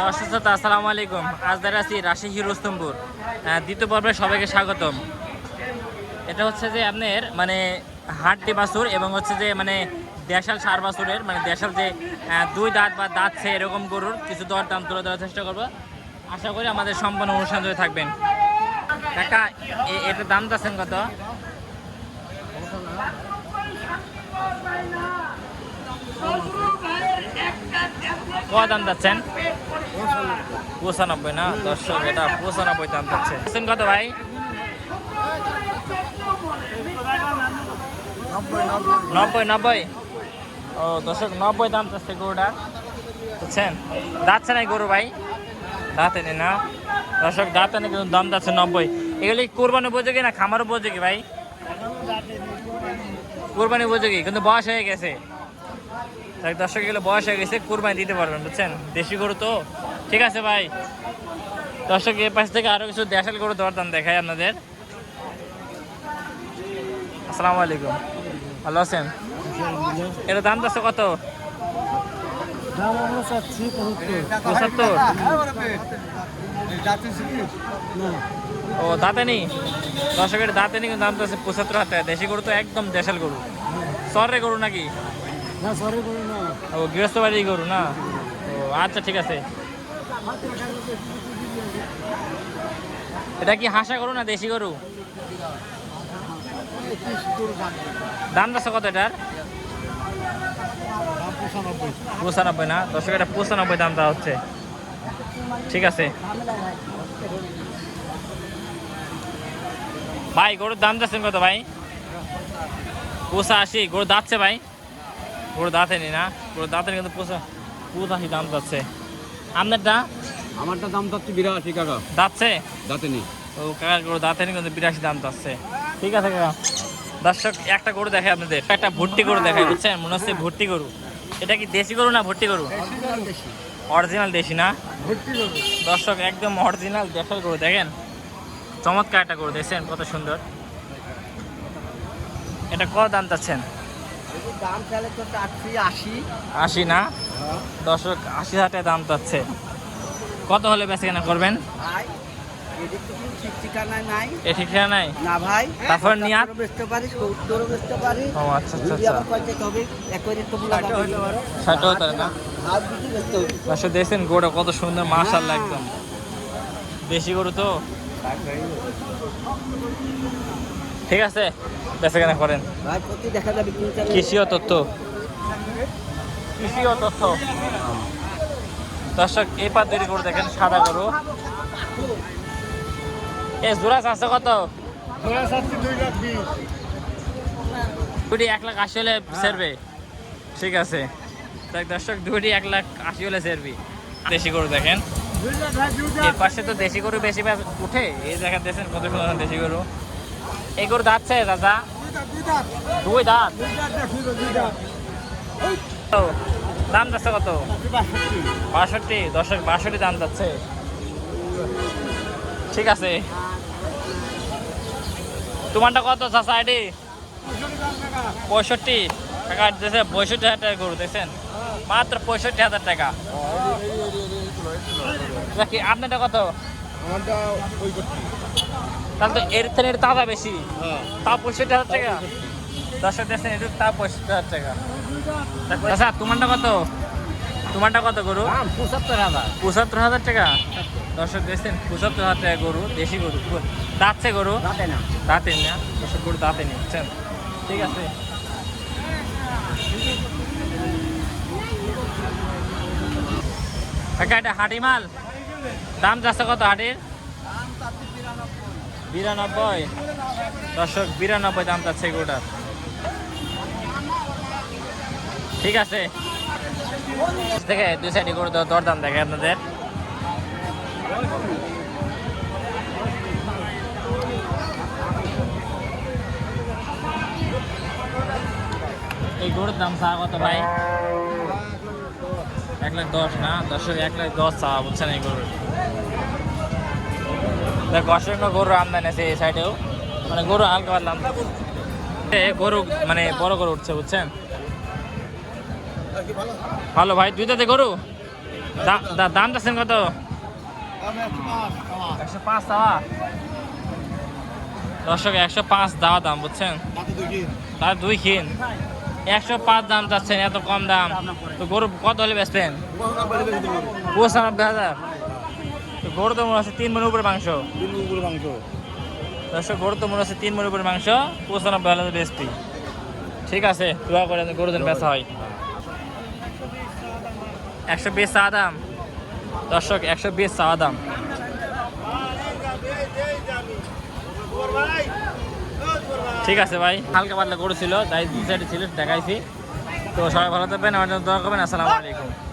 দর্শক শ্রোতা আসসালামু আলাইকুম। আজ দাঁড়িয়ে আছি রাজশাহী রুস্তমপুর দ্বিতীয় পর্বে সবাইকে স্বাগতম। এটা হচ্ছে যে আপনার মানে হাড্ডি বাছুর এবং হচ্ছে যে মানে দেশাল সার বাছুরের মানে দেশাল যে দুই দাঁত বা দাঁতছে এরকম গরুর কিছু দর দাম তুলে ধরার চেষ্টা করবো। আশা করি আমাদের সম্পূর্ণ অনুষ্ঠান ধরে থাকবেন। কাকা এটার দাম চাচ্ছেন কত? কত দাম যাচ্ছেন? 95 না দর্শক, এটা 95 দাম যাচ্ছে। কত ভাই? 90 ও দর্শক 90 দাম যাচ্ছে গরুটা, বুঝছেন? যাচ্ছে না গরু ভাই, দাঁতে নেই না দর্শক, দাঁতে নেই কিন্তু দাম যাচ্ছে 90। এগুলি কোরবানি উপযোগী না খামার উপযোগী ভাই? কোরবানি উপযোগী কিন্তু বয়স হয়ে গেছে দর্শক, এগুলো বয়স হয়ে গেছে, কোরবানি দিতে পারবেন, বুঝছেন? দেশি গরু তো। ঠিক আছে ভাই। দর্শক এর পাশ থেকে আরো কিছু দেশাল গরু দরদাম দেখাই আপনাদের। আসসালামু আলাইকুম, ভালো আছেন? এর দাম দশ কত? 75। ও দাঁতে নেই দর্শকের, দাঁতে নেই কিন্তু দাম তো আছে 75,000 টাকা। দেশি গরু তো একদম দেশাল গরু। সরের গরু নাকি? ও গৃহস্থ বাড়ির গরু না? ও আচ্ছা ঠিক আছে। এটা কি হাসা গরু না দেশি গরু? দাম দশ কত এটার? 95 না দর্শক, এটা 95 দাম দেওয়া হচ্ছে। ঠিক আছে ভাই। গরুর দাম যাচ্ছেন কত ভাই? 85। গরু দাঁতছে ভাই? গরু দাঁতে নি না? গরু দাঁতে কিন্তু 85 দাম যাচ্ছে। আপনারটা? আমারটা দাম যাচ্ছে 82 কাকা। দাঁতছে? দাঁতে নি। ও কাকা গরু দাঁতে নি কিন্তু 82 দাম যাচ্ছে। ঠিক আছে কাকা। দর্শক একটা গরু দেখায় আপনাদের, একটা ভর্তি গরু দেখায়, বুঝছেন? মনে হচ্ছে ভর্তি গরু। এটা কি দেশি গরু না ভর্তি গরু? অরিজিনাল দেশি না দর্শক, একদম অরিজিনাল দেশাল গরু। দেখেন চমৎকার একটা গরু, দেখছেন কত সুন্দর। এটা কত দাম চাচ্ছেন? 80 না দর্শক, 80,000 টাকা দাম চাচ্ছে। কত হলে বেচা কেনা করবেন? এ ঠিকানা নাই না ভাই। তারপর নিয়াত বেচতে পারি, 70 বেচতে পারি। ও আচ্ছা আচ্ছা যদি আচ্ছা। আবার কয়টা হবে একবারে তো বলা যাবে না। 60 হতো না হাত দিতে বেচতে হবে। দর্শক দেখছেন গরুটা কত সুন্দর, মাশাআল্লাহ, একদম দেশি গরু তো। ঠিক আছে বেচা কেনা করেন। ভাই প্রতি দেখা যাবে কুইন্টাল। কৃষি ও তথ্য দর্শক এই পা তৈরি করে দেখেন, সাদা গরু। এ জোড়া আছে কত? দুটি 1,80,000 হলে সেরবে। ঠিক আছে দেখ দর্শক, দুটি 1,80,000 হলে সেরবি। দেশি গরু দেখেন, এর পাশে তো দেশি গরু বেশি উঠে। এই দেখেন দেখছেন কত সুন্দর দেশি গরু। এই গরু দাঁতছে দাদা? দুই দাঁত। দাম যাচ্ছে কত? 62 দর্শক, 62 দাম যাচ্ছে। ঠিক আছে তোমারটা কত চাচা? আইডি 65 টাকা দিয়েছে। 65,000 টাকা গরু দেখছেন, মাত্র 65,000 টাকা। কি আপনারটা কত? তাহলে তো এর থেকে তাজা বেশি, তাও 65,000 টাকা। দর্শক দেখছেন একটু, তাও 65,000 টাকা। আচ্ছা তোমারটা কত? তোমারটা কত গরু? 75,000 টাকা। দর্শক দেখছেন 75,000 টাকা গরু, দেশি গরু। দাঁতছে গরু? দাঁতে না দর্শক, গরু দাঁতে নি, বুঝছেন? ঠিক আছে কাকা, এটা হাঁটি মাল। দাম যাচ্ছে কত হাঁটির? 92 দর্শক, 92 দাম যাচ্ছে গরুটার। ঠিক আছে থেকে দুই সাইডে গরু দরদাম দেখে আপনাদের। এই গরুর দাম চা কত ভাই? 1,10,000 না দর্শক, 1,10,000 চা, বুঝছেন? এই গরুর দেখ অসংখ্য গরুর আমদানি আছে এই সাইডেও, মানে গরু হালকা পাতলাম গরু, মানে বড় গরু উঠছে, বুঝছেন? ভালো ভাই। দুইটাতে গরু দাম চাচ্ছেন কত? 105 চাওয়া। দর্শক 105 দেওয়া দাম, বুঝছেন? তার 2 কিন 105 দাম চাচ্ছেন, এত কম দাম। তো গরু কত হলে বেচবেন? 95,000। তো গরু তো মনে হচ্ছে 3 মণ উপরে মাংস। দর্শক গরু তো মনে হচ্ছে 3 মণ উপরে মাংস, 95,000 বেচবি। ঠিক আছে, দোয়া করে গরু যেন বেচা হয়। 120 চাওয়া দাম। দর্শক 120 চাওয়া দাম। ঠিক আছে ভাই, হালকা পাতলা গরু ছিল, তাই 2 সাইডে ছিল, দেখাইছি। তো সবাই ভালো থাকবেন, আমার জন্য দোয়া করবেন। আসসালামু আলাইকুম।